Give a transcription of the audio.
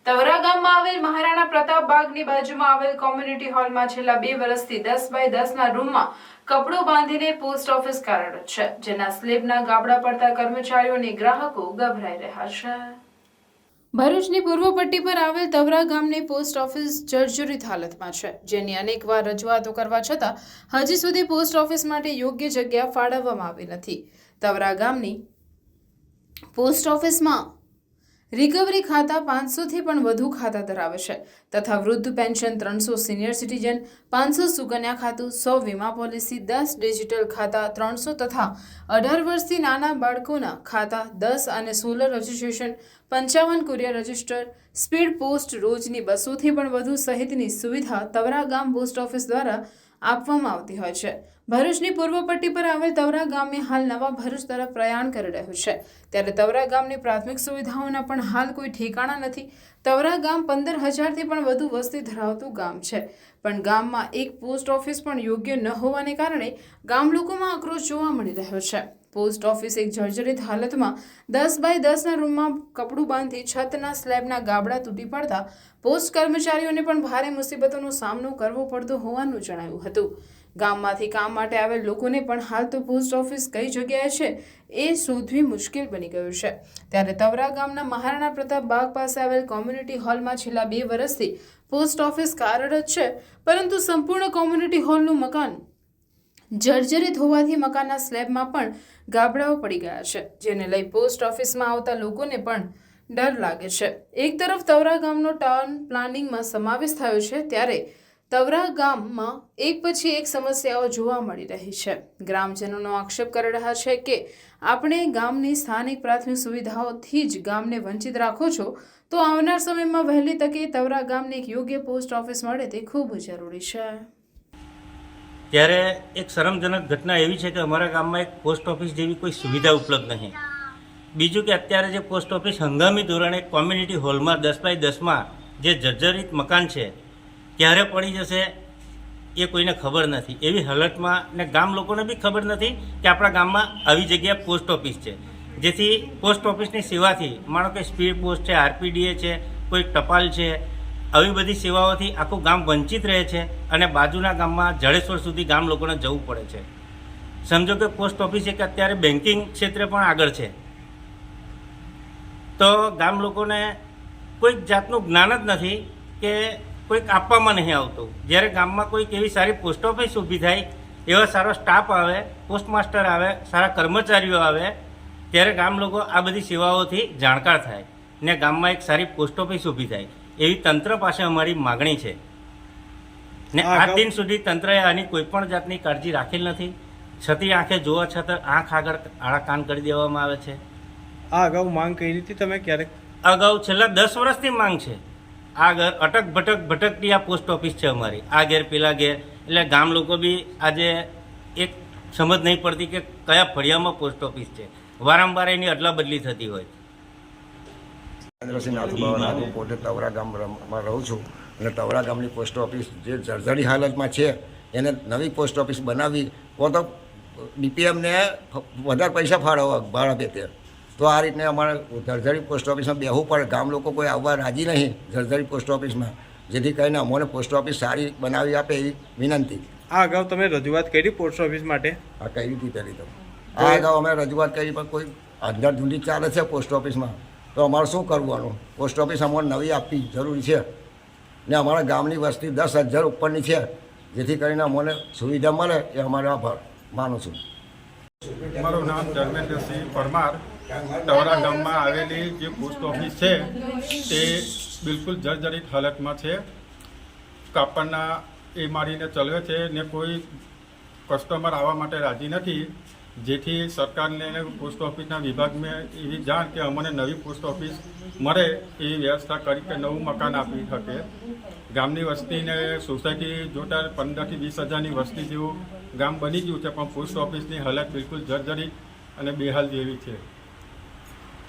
તવરા ગામમાં આવેલ મહારાણા પ્રતાપ બાગની બાજુમાં આવેલ કોમ્યુનિટી હોલમાં છેલ્લા 2 વર્ષથી 10 બાય 10ના રૂમમાં કપડું બાંધીને પોસ્ટ ઓફિસ કાર્યરત છે, જેના સ્લેબના ગાબડા પડતા કર્મચારીઓ અને ગ્રાહકો ગભરાઈ રહ્યા છે। ભરૂચની પૂર્વ પટ્ટી પર આવેલ તવરા ગામની પોસ્ટ ઓફિસ જર્જરિત હાલતમાં છે, જેની અનેકવાર રજૂઆતો કરવા છતાં હજી સુધી પોસ્ટ ઓફિસ માટે યોગ્ય જગ્યા ફાળવવામાં આવી નથી। તવરા ગામની પોસ્ટ ઓફિસમાં રિકવરી ખાતા 500થી પણ વધુ ખાતા ધરાવે છે તથા વૃદ્ધ પેન્શન 300 સિનિયર સિટીઝન 500 સુકન્યા ખાતું 100 વીમા પોલિસી 10 ડિજિટલ ખાતા 300 તથા 18 વર્ષથી નાના બાળકોના ખાતા 10 અને solar registration 55 courier register speed post રોજની 200થી પણ વધુ સહિતની સુવિધા તવરા ગામ પોસ્ટ ઓફિસ દ્વારા આપવામાં આવતી હોય છે। ભરૂચની પૂર્વ પટ્ટી પર આવેલ તવરા ગામે હાલ નવા ભરૂચ તરફ પ્રયાણ કરી રહ્યું છે, ત્યારે તવરા ગામની પ્રાથમિક સુવિધાઓના પણ હાલ કોઈ ઠેકાણા નથી। તવરા ગામ 15,000થી પણ વધુ વસ્તી ધરાવતું ગામ છે, પણ ગામમાં એક પોસ્ટ ઓફિસ પણ યોગ્ય ન હોવાને કારણે ગામ લોકોમાં આક્રોશ જોવા મળી રહ્યો છે। પોસ્ટ ઓફિસ એક જર્જરિત હાલતમાં 10 બાય 10ના રૂમમાં કપડું બાંધી છતના સ્લેબના ગાબડા તૂટી પડતા પોસ્ટ કર્મચારીઓને પણ ભારે મુસીબતોનો સામનો કરવો પડતો હોવાનું જણાવ્યું હતું। ગામમાંથી કામ માટે આવેલ લોકોને પણ હાલ તો પોસ્ટ ઓફિસ કઈ જગ્યાએ છે એ શોધવી મુશ્કેલ બની ગયું છે, ત્યારે તવરા ગામના મહારાણા પ્રતાપ બાગ પાસે આવેલ કોમ્યુનિટી હોલમાં છેલ્લા 2 વર્ષથી પોસ્ટ ઓફિસ કાર્યરત છે, પરંતુ સંપૂર્ણ કોમ્યુનિટી હોલનું મકાન જર્જરિત હોવાથી મકાનના સ્લેબમાં પણ ગાબડાઓ પડી ગયા છે, જેને લઈ પોસ્ટ ઓફિસમાં આવતા લોકોને પણ ડર લાગે છે। એક તરફ તવરા ગામનો ટાઉન પ્લાનિંગમાં સમાવેશ થયો છે, ત્યારે તવરા ગામમાં એક પછી એક સમસ્યાઓ જોવા મળી રહી છે। ગ્રામજનોનો આક્ષેપ કરી રહ્યા છે કે આપણે ગામની સ્થાનિક પ્રાથમિક સુવિધાઓથી જ ગામને વંચિત રાખો છો, તો આવનાર સમયમાં વહેલી તકે તવરા ગામને એક યોગ્ય પોસ્ટ ઓફિસ મળે તે ખૂબ જરૂરી છે। ત્યારે એક શરમજનક ઘટના એવી છે કે અમારા ગામમાં એક પોસ્ટ ઓફિસ જેવી કોઈ સુવિધા ઉપલબ્ધ નહીં। બીજું કે અત્યારે જે પોસ્ટ ઓફિસ હંગામી ધોરણે કોમ્યુનિટી હોલમાં 10 બાય 10માં જે જર્જરિત મકાન છે ક્યારે પડી જશે એ કોઈને ખબર નથી। એવી હાલતમાં ને ગામ લોકોને બી ખબર નથી કે આપણા ગામમાં આવી જગ્યાએ પોસ્ટ ઓફિસ છે, જેથી પોસ્ટ ઓફિસની સેવાથી માનો કે સ્પીડ પોસ્ટ છે, આરપીડીએ છે, કોઈ ટપાલ છે, આવી બધી સેવાઓથી આખું ગામ વંચિત રહે છે અને બાજુના ગામમાં જડેશ્વર સુધી ગામ લોકોને જવું પડે છે। સમજો કે પોસ્ટ ઓફિસ એક અત્યારે બેન્કિંગ ક્ષેત્રે પણ આગળ છે, તો ગામ લોકોને કોઈક જાતનું જ્ઞાન જ નથી કે કોઈક આપવામાં નહીં આવતું। જ્યારે ગામમાં કોઈક એવી સારી પોસ્ટ ઓફિસ ઊભી થાય, એવા સારો સ્ટાફ આવે, પોસ્ટ માસ્ટર આવે, સારા કર્મચારીઓ આવે, ત્યારે ગામ લોકો આ બધી સેવાઓથી જાણકાર થાય ને ગામમાં એક સારી પોસ્ટ ઓફિસ ઊભી થાય એવી તંત્ર પાસે અમારી માગણી છે ને આજ દિન સુધી તંત્રએ આની કોઈ પણ જાતની કાળજી રાખેલ નથી। છતી આંખે જોવા છતાં આંખ આગળ આડા કાન કરી દેવામાં આવે છે। આ અગાઉ માંગ કરી હતી તમે ક્યારેક? અગાઉ છેલ્લા 10 વર્ષથી માંગ છે। આ ઘર અટક ભટકતી આ પોસ્ટ ઓફિસ છે અમારી, આ ઘેર પેલા ઘેર, એટલે ગામ લોકો બી આજે એક સમજ નહીં પડતી કે કયા ફળિયામાં પોસ્ટ ઓફિસ છે, વારંવાર એની અદલા બદલી થતી હોય। મહેન્દ્રસિંહ નાથુબાવા, હું પોતે તવરા ગામમાં રહું છું અને તવરા ગામની પોસ્ટ ઓફિસ જે જર્જરી હાલતમાં છે એને નવી પોસ્ટ ઓફિસ બનાવી તો ડીપીએમને વધારે પૈસા ફાળવવા ભાડા પેતે, તો આ રીતને અમારે જર્જરી પોસ્ટ ઓફિસમાં બેહવું પડે। ગામ લોકો કોઈ આવવા રાજી નહીં જર્જરી પોસ્ટ ઓફિસમાં, જેથી કરીને અમને પોસ્ટ ઓફિસ સારી બનાવી આપે એવી વિનંતી। આ અગાઉ તમે રજૂઆત કરી પોસ્ટ ઓફિસ માટે? આ કઈ રીતે કરી તમે? આ અગાઉ અમે રજૂઆત કરી પણ કોઈ અંધાધૂંધી ચાલે છે પોસ્ટ ઓફિસમાં, તો અમારે શું કરવાનું? પોસ્ટ ઓફિસ અમારે નવી આપવી જરૂરી છે ને અમારા ગામની વસ્તી 10,000 ઉપરની છે, જેથી કરીને અમને સુવિધા મળે એ અમારો આભાર માનું છું। મારું નામ ધર્મેન્દ્રસિંહ પરમાર। તવરા ગામમાં આવેલી જે પોસ્ટ ઓફિસ છે તે બિલકુલ જર્જરિત હાલતમાં છે। કાપડના એ મારીને ચલાવે છે ને કોઈ કસ્ટમર આવવા માટે રાજી નથી, જેથી સરકારને પોસ્ટ ઓફિસના વિભાગમાં એવી જાણ કે અમને નવી પોસ્ટ ઓફિસ મળે એવી વ્યવસ્થા કરી કે નવું મકાન આપી શકે। ગામની વસ્તીને સોસાયટી જોતા 15થી 20,000ની વસ્તી જેવું ગામ બની ગયું છે, પણ પોસ્ટ ઓફિસની હાલત બિલકુલ જર્જરિત અને બેહાલ જેવી છે।